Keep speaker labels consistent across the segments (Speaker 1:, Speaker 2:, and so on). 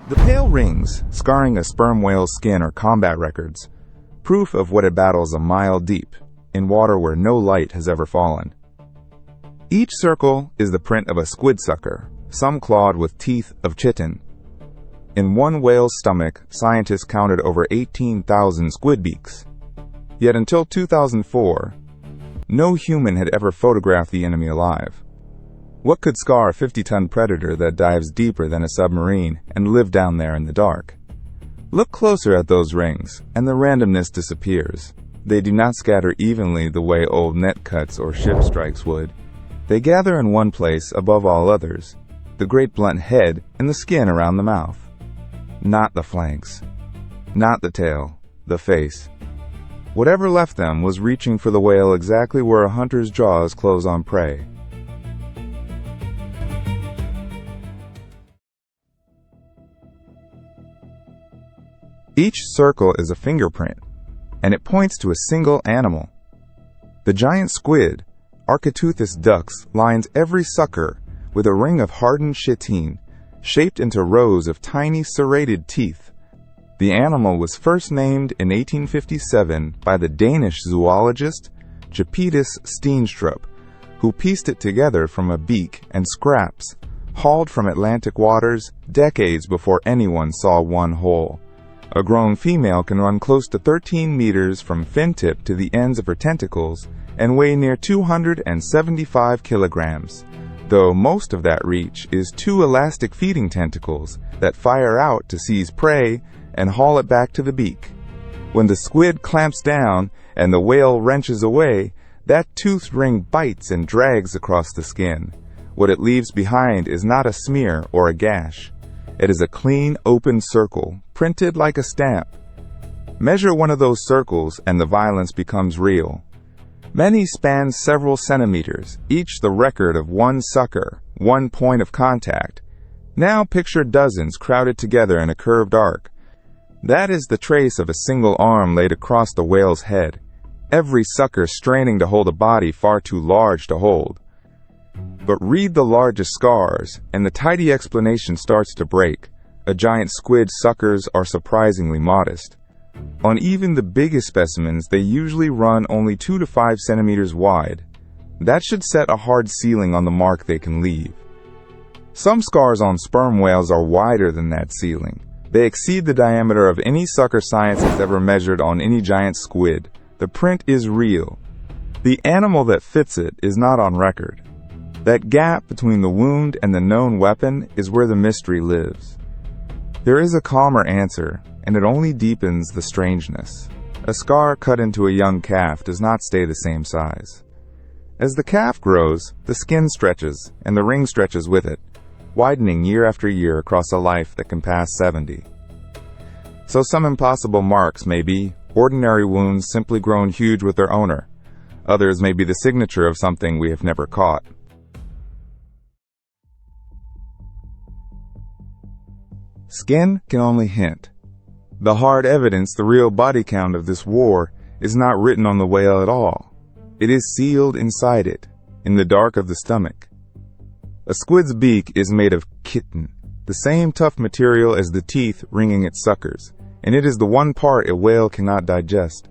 Speaker 1: The pale rings scarring a sperm whale's skin are combat records, proof of what it battles a mile deep, in water where no light has ever fallen. Each circle is the print of a squid sucker, some clawed with teeth of chitin. In one whale's stomach, scientists counted over 18,000 squid beaks. Yet until 2004, no human had ever photographed the enemy alive. What could scar a 50-ton predator that dives deeper than a submarine and live down there in the dark? Look closer at those rings, and the randomness disappears. They do not scatter evenly the way old net cuts or ship strikes would. They gather in one place above all others, the great blunt head and the skin around the mouth. Not the flanks. Not the tail. The face. Whatever left them was reaching for the whale exactly where a hunter's jaws close on prey. Each circle is a fingerprint, and it points to a single animal. The giant squid, Architeuthis dux, lines every sucker with a ring of hardened chitin, shaped into rows of tiny serrated teeth. The animal was first named in 1857 by the Danish zoologist Japetus Steenstrup, who pieced it together from a beak and scraps, hauled from Atlantic waters decades before anyone saw one whole. A grown female can run close to 13 meters from fin tip to the ends of her tentacles and weigh near 275 kilograms, though most of that reach is two elastic feeding tentacles that fire out to seize prey and haul it back to the beak. When the squid clamps down and the whale wrenches away, that toothed ring bites and drags across the skin. What it leaves behind is not a smear or a gash. It is a clean, open circle, printed like a stamp. Measure one of those circles and the violence becomes real. Many span several centimeters, each the record of one sucker, one point of contact. Now picture dozens crowded together in a curved arc. That is the trace of a single arm laid across the whale's head, every sucker straining to hold a body far too large to hold. But read the largest scars, and the tidy explanation starts to break. A giant squid's suckers are surprisingly modest. On even the biggest specimens, they usually run only 2 to 5 centimeters wide. That should set a hard ceiling on the mark they can leave. Some scars on sperm whales are wider than that ceiling. They exceed the diameter of any sucker science has ever measured on any giant squid. The print is real. The animal that fits it is not on record. That gap between the wound and the known weapon is where the mystery lives. There is a calmer answer, and it only deepens the strangeness. A scar cut into a young calf does not stay the same size. As the calf grows, the skin stretches, and the ring stretches with it, widening year after year across a life that can pass 70. So some impossible marks may be ordinary wounds simply grown huge with their owner. Others may be the signature of something we have never caught. Skin can only hint. The hard evidence, the real body count of this war, is not written on the whale at all. It is sealed inside it, in the dark of the stomach. A squid's beak is made of chitin, the same tough material as the teeth ringing its suckers, and it is the one part a whale cannot digest.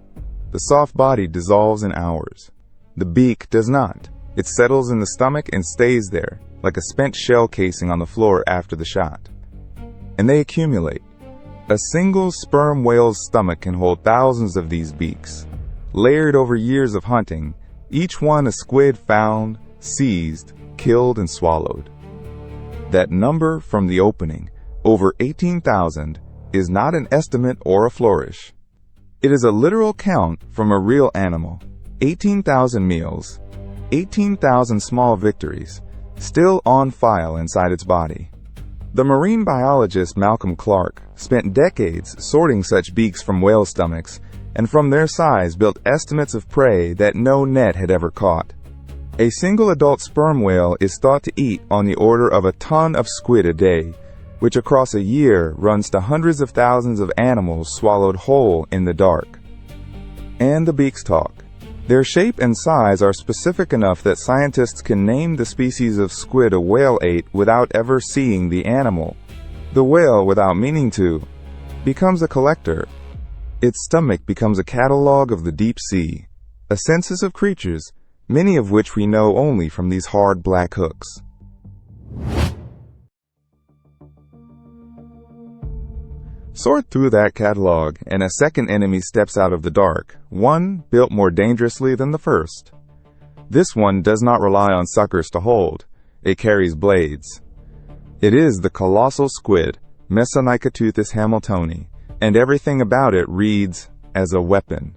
Speaker 1: The soft body dissolves in hours. The beak does not. It settles in the stomach and stays there, like a spent shell casing on the floor after the shot. And they accumulate. A single sperm whale's stomach can hold thousands of these beaks, layered over years of hunting, each one a squid found, seized, killed, and swallowed. That number from the opening, over 18,000, is not an estimate or a flourish. It is a literal count from a real animal. 18,000 meals, 18,000 small victories, still on file inside its body. The marine biologist Malcolm Clark spent decades sorting such beaks from whale stomachs, and from their size built estimates of prey that no net had ever caught. A single adult sperm whale is thought to eat on the order of a ton of squid a day, which across a year runs to hundreds of thousands of animals swallowed whole in the dark. And the beaks talk. Their shape and size are specific enough that scientists can name the species of squid a whale ate without ever seeing the animal. The whale, without meaning to, becomes a collector. Its stomach becomes a catalog of the deep sea, a census of creatures, many of which we know only from these hard black hooks. Sort through that catalog, and a second enemy steps out of the dark, one built more dangerously than the first. This one does not rely on suckers to hold. It carries blades. It is the colossal squid, Mesonychoteuthis hamiltoni, and everything about it reads as a weapon.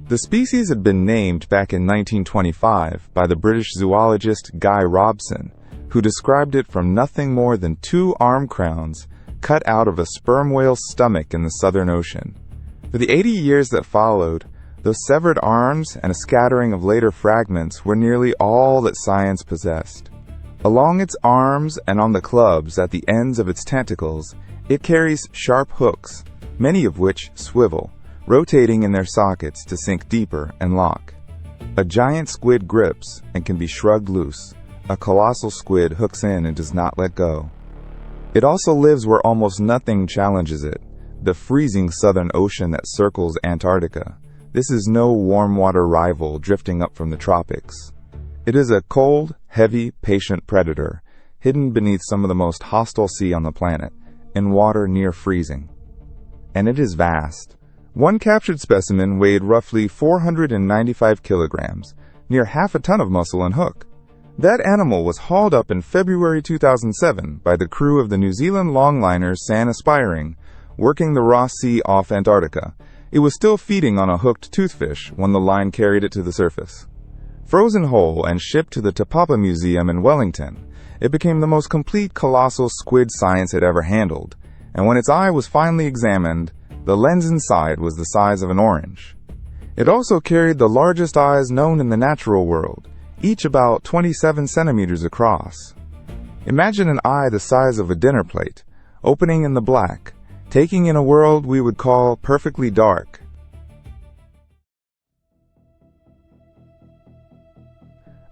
Speaker 1: The species had been named back in 1925 by the British zoologist Guy Robson, who described it from nothing more than 2 arm crowns cut out of a sperm whale's stomach in the Southern Ocean. For the 80 years that followed, those severed arms and a scattering of later fragments were nearly all that science possessed. Along its arms and on the clubs at the ends of its tentacles, it carries sharp hooks, many of which swivel, rotating in their sockets to sink deeper and lock. A giant squid grips and can be shrugged loose. A colossal squid hooks in and does not let go. It also lives where almost nothing challenges it, the freezing Southern Ocean that circles Antarctica. This is no warm water rival drifting up from the tropics. It is a cold, heavy, patient predator, hidden beneath some of the most hostile sea on the planet, in water near freezing. And it is vast. One captured specimen weighed roughly 495 kilograms, near half a ton of muscle and hook. That animal was hauled up in February 2007 by the crew of the New Zealand longliner San Aspiring, working the Ross Sea off Antarctica. It was still feeding on a hooked toothfish when the line carried it to the surface. Frozen whole and shipped to the Te Papa Museum in Wellington, it became the most complete colossal squid science had ever handled, and when its eye was finally examined, the lens inside was the size of an orange. It also carried the largest eyes known in the natural world, each about 27 centimeters across. Imagine an eye the size of a dinner plate, opening in the black, taking in a world we would call perfectly dark.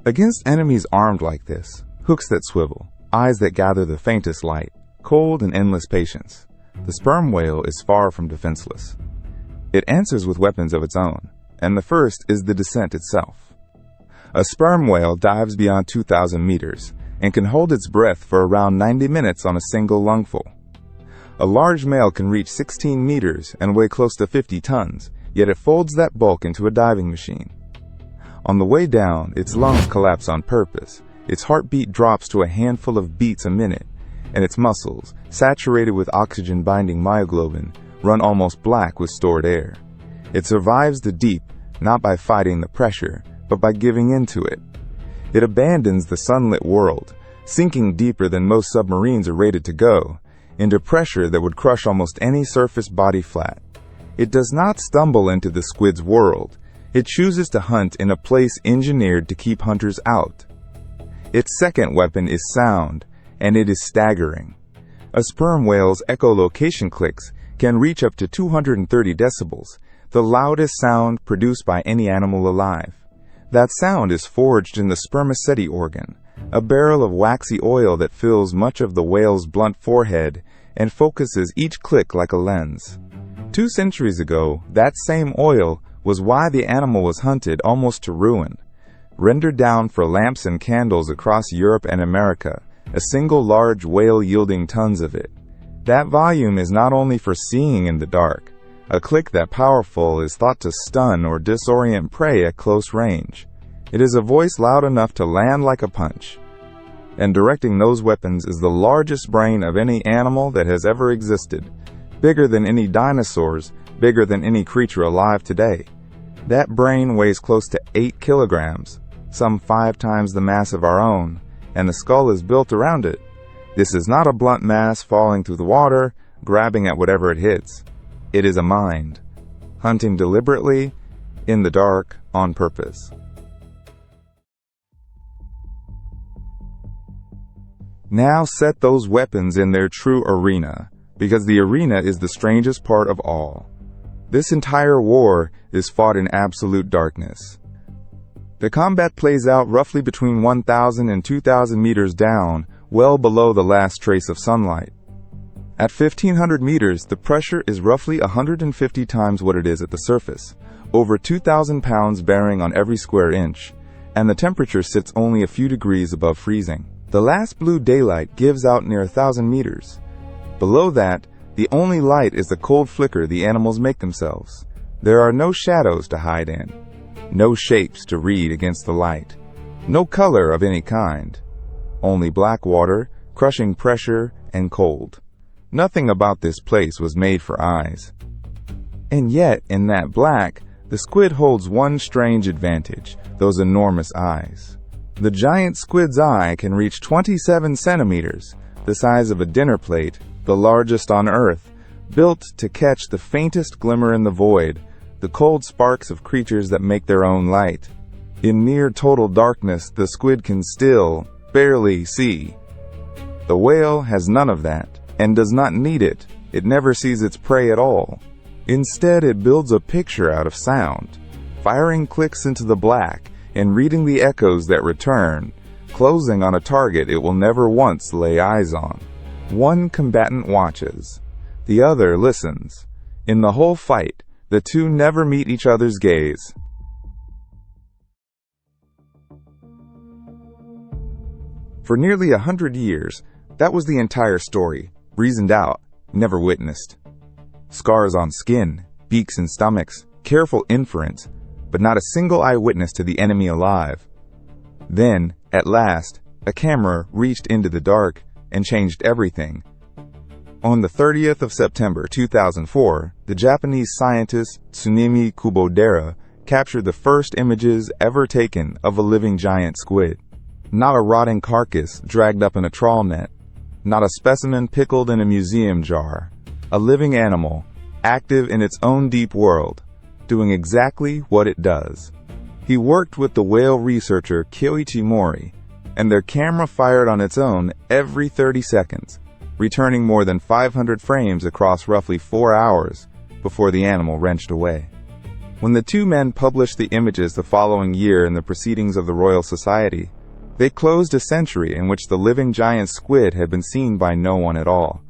Speaker 1: Against enemies armed like this, hooks that swivel, eyes that gather the faintest light, cold and endless patience, the sperm whale is far from defenseless. It answers with weapons of its own, and the first is the descent itself. A sperm whale dives beyond 2,000 meters and can hold its breath for around 90 minutes on a single lungful. A large male can reach 16 meters and weigh close to 50 tons, yet it folds that bulk into a diving machine. On the way down, its lungs collapse on purpose, its heartbeat drops to a handful of beats a minute, and its muscles, saturated with oxygen-binding myoglobin, run almost black with stored air. It survives the deep, not by fighting the pressure, but by giving in to it. It abandons the sunlit world, sinking deeper than most submarines are rated to go, into pressure that would crush almost any surface body flat. It does not stumble into the squid's world. It chooses to hunt in a place engineered to keep hunters out. Its second weapon is sound, and it is staggering. A sperm whale's echolocation clicks can reach up to 230 decibels, the loudest sound produced by any animal alive. That sound is forged in the spermaceti organ, a barrel of waxy oil that fills much of the whale's blunt forehead and focuses each click like a lens. 2 centuries ago, that same oil was why the animal was hunted almost to ruin. Rendered down for lamps and candles across Europe and America, a single large whale yielding tons of it. That volume is not only for seeing in the dark. A click that powerful is thought to stun or disorient prey at close range. It is a voice loud enough to land like a punch. And directing those weapons is the largest brain of any animal that has ever existed. Bigger than any dinosaurs, bigger than any creature alive today. That brain weighs close to 8 kilograms, some 5 times the mass of our own, and the skull is built around it. This is not a blunt mass falling through the water, grabbing at whatever it hits. It is a mind, hunting deliberately, in the dark, on purpose. Now set those weapons in their true arena, because the arena is the strangest part of all. This entire war is fought in absolute darkness. The combat plays out roughly between 1,000 and 2,000 meters down, well below the last trace of sunlight. At 1,500 meters, the pressure is roughly 150 times what it is at the surface, over 2,000 pounds bearing on every square inch, and the temperature sits only a few degrees above freezing. The last blue daylight gives out near 1,000 meters. Below that, the only light is the cold flicker the animals make themselves. There are no shadows to hide in, no shapes to read against the light, no color of any kind, only black water, crushing pressure, and cold. Nothing about this place was made for eyes. And yet, in that black, the squid holds one strange advantage, those enormous eyes. The giant squid's eye can reach 27 centimeters, the size of a dinner plate, the largest on Earth, built to catch the faintest glimmer in the void, the cold sparks of creatures that make their own light. In near total darkness, the squid can still barely see. The whale has none of that, and does not need it. It never sees its prey at all. Instead, it builds a picture out of sound, firing clicks into the black and reading the echoes that return, closing on a target it will never once lay eyes on. One combatant watches, the other listens. In the whole fight, the two never meet each other's gaze. For nearly 100 years, that was the entire story, reasoned out, never witnessed. Scars on skin, beaks and stomachs, careful inference, but not a single eyewitness to the enemy alive. Then, at last, a camera reached into the dark and changed everything. On the 30th of September 2004, the Japanese scientist Tsunemi Kubodera captured the first images ever taken of a living giant squid. Not a rotting carcass dragged up in a trawl net, not a specimen pickled in a museum jar. A living animal, active in its own deep world, doing exactly what it does. He worked with the whale researcher Kyoichi Mori, and their camera fired on its own every 30 seconds, returning more than 500 frames across roughly 4 hours before the animal wrenched away. When the two men published the images the following year in the Proceedings of the Royal Society, they closed a century in which the living giant squid had been seen by no one at all.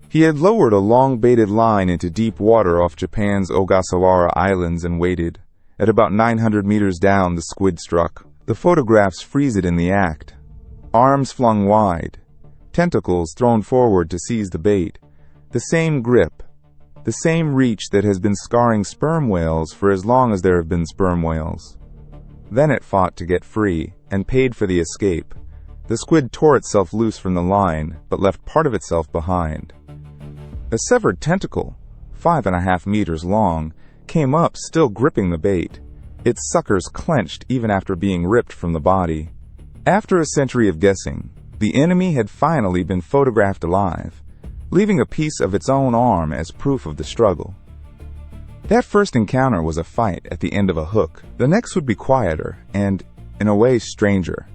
Speaker 1: He had lowered a long-baited line into deep water off Japan's Ogasawara Islands and waited. At about 900 meters down, the squid struck. The photographs freeze it in the act. Arms flung wide, tentacles thrown forward to seize the bait. The same grip, the same reach that has been scarring sperm whales for as long as there have been sperm whales. Then it fought to get free, and paid for the escape. The squid tore itself loose from the line, but left part of itself behind. A severed tentacle, 5.5 meters long, came up still gripping the bait. Its suckers clenched even after being ripped from the body. After a century of guessing, the enemy had finally been photographed alive, leaving a piece of its own arm as proof of the struggle. That first encounter was a fight at the end of a hook. The next would be quieter and, in a way, stranger.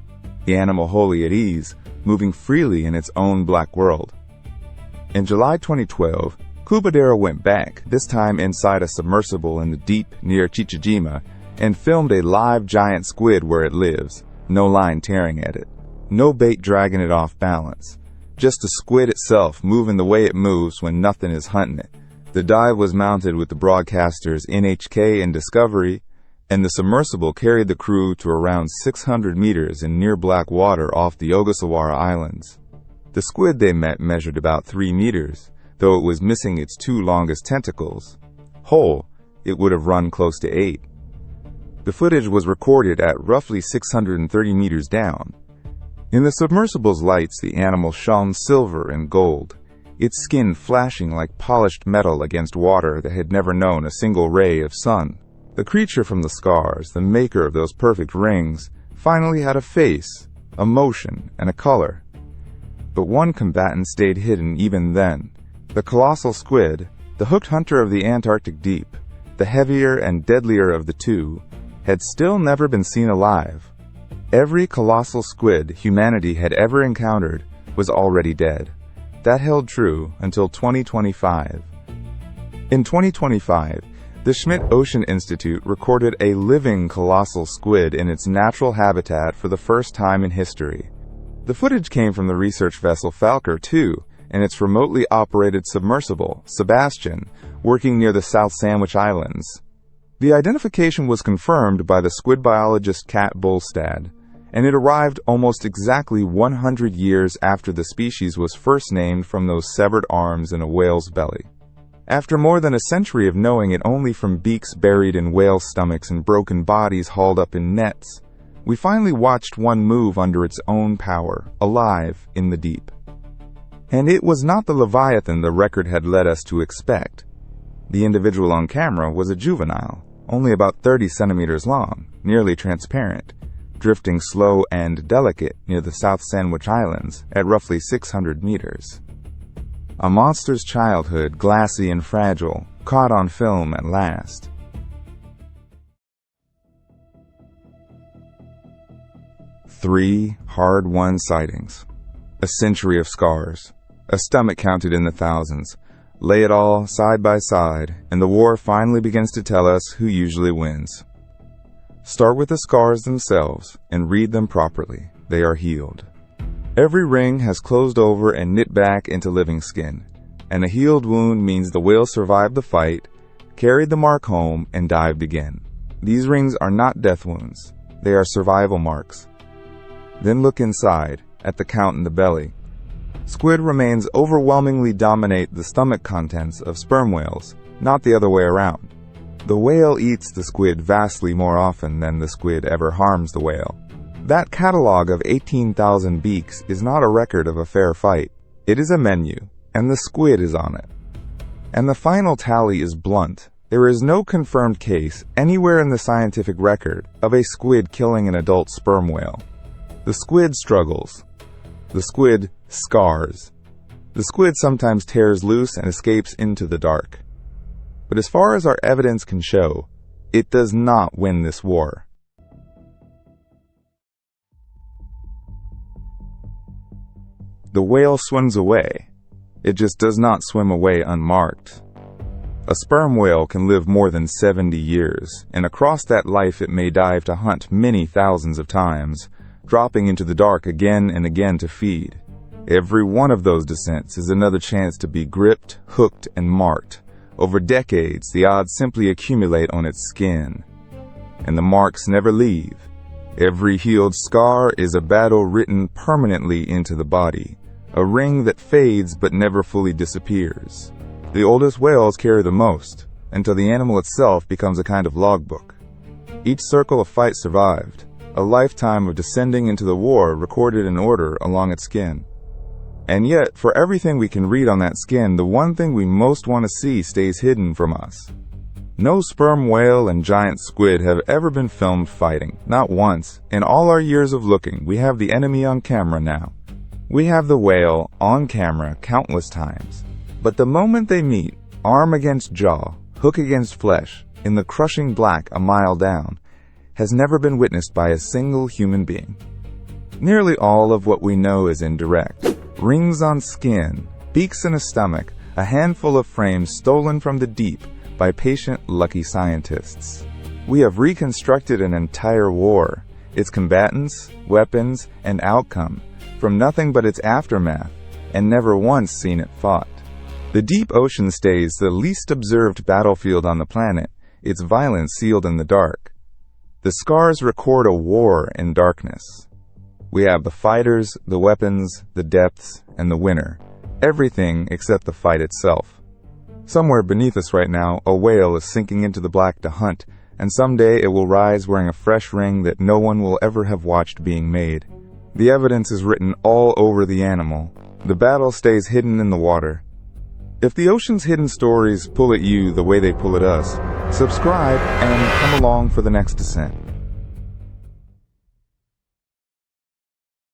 Speaker 1: The animal wholly at ease, moving freely in its own black world. In July 2012, Kubodera went back, this time inside a submersible in the deep near Chichijima, and filmed a live giant squid where it lives, no line tearing at it, no bait dragging it off balance, just the squid itself moving the way it moves when nothing is hunting it. The dive was mounted with the broadcasters NHK and Discovery, and the submersible carried the crew to around 600 meters in near black water off the Ogasawara Islands. The squid they met measured about 3 meters, though it was missing its 2 longest tentacles. Whole, it would have run close to 8. The footage was recorded at roughly 630 meters down. In the submersible's lights, the animal shone silver and gold, its skin flashing like polished metal against water that had never known a single ray of sun. The creature from the scars, the maker of those perfect rings, finally had a face, a motion, and a color. But one combatant stayed hidden even then. The colossal squid, the hooked hunter of the Antarctic deep, the heavier and deadlier of the two, had still never been seen alive. Every colossal squid humanity had ever encountered was already dead. That held true until 2025. In 2025, the Schmidt Ocean Institute recorded a living colossal squid in its natural habitat for the first time in history. The footage came from the research vessel Falker 2 and its remotely operated submersible, Sebastian, working near the South Sandwich Islands. The identification was confirmed by the squid biologist Kat Bolstad, and it arrived almost exactly 100 years after the species was first named from those severed arms in a whale's belly. After more than a century of knowing it only from beaks buried in whale stomachs and broken bodies hauled up in nets, we finally watched one move under its own power, alive in the deep. And it was not the Leviathan the record had led us to expect. The individual on camera was a juvenile, only about 30 centimeters long, nearly transparent, drifting slow and delicate near the South Sandwich Islands at roughly 600 meters. A monster's childhood, glassy and fragile, caught on film at last. Three hard-won sightings. A century of scars. A stomach counted in the thousands. Lay it all side by side, and the war finally begins to tell us who usually wins. Start with the scars themselves and read them properly. They are healed. Every ring has closed over and knit back into living skin, and a healed wound means the whale survived the fight, carried the mark home, and dived again. These rings are not death wounds. They are survival marks. Then look inside, at the count in the belly. Squid remains overwhelmingly dominate the stomach contents of sperm whales, not the other way around. The whale eats the squid vastly more often than the squid ever harms the whale. That catalog of 18,000 beaks is not a record of a fair fight. It is a menu, and the squid is on it. And the final tally is blunt. There is no confirmed case anywhere in the scientific record of a squid killing an adult sperm whale. The squid struggles. The squid scars. The squid sometimes tears loose and escapes into the dark. But as far as our evidence can show, it does not win this war. The whale swims away. It just does not swim away unmarked. A sperm whale can live more than 70 years, and across that life it may dive to hunt many thousands of times, dropping into the dark again and again to feed. Every one of those descents is another chance to be gripped, hooked, and marked. Over decades, the odds simply accumulate on its skin, and the marks never leave. Every healed scar is a battle written permanently into the body, a ring that fades but never fully disappears. The oldest whales carry the most, until the animal itself becomes a kind of logbook. Each circle of fight survived, a lifetime of descending into the war recorded in order along its skin. And yet, for everything we can read on that skin, the one thing we most want to see stays hidden from us. No sperm whale and giant squid have ever been filmed fighting, not once. In all our years of looking, we have the enemy on camera now. We have the whale on camera countless times. But the moment they meet, arm against jaw, hook against flesh, in the crushing black a mile down, has never been witnessed by a single human being. Nearly all of what we know is indirect. Rings on skin, beaks in a stomach, a handful of frames stolen from the deep by patient, lucky scientists. We have reconstructed an entire war, its combatants, weapons, and outcome, from nothing but its aftermath, and never once seen it fought. The deep ocean stays the least observed battlefield on the planet, its violence sealed in the dark. The scars record a war in darkness. We have the fighters, the weapons, the depths, and the winner. Everything except the fight itself. Somewhere beneath us right now, a whale is sinking into the black to hunt, and someday it will rise wearing a fresh ring that no one will ever have watched being made. The evidence is written all over the animal. The battle stays hidden in the water. If the ocean's hidden stories pull at you the way they pull at us, subscribe and come along for the next descent.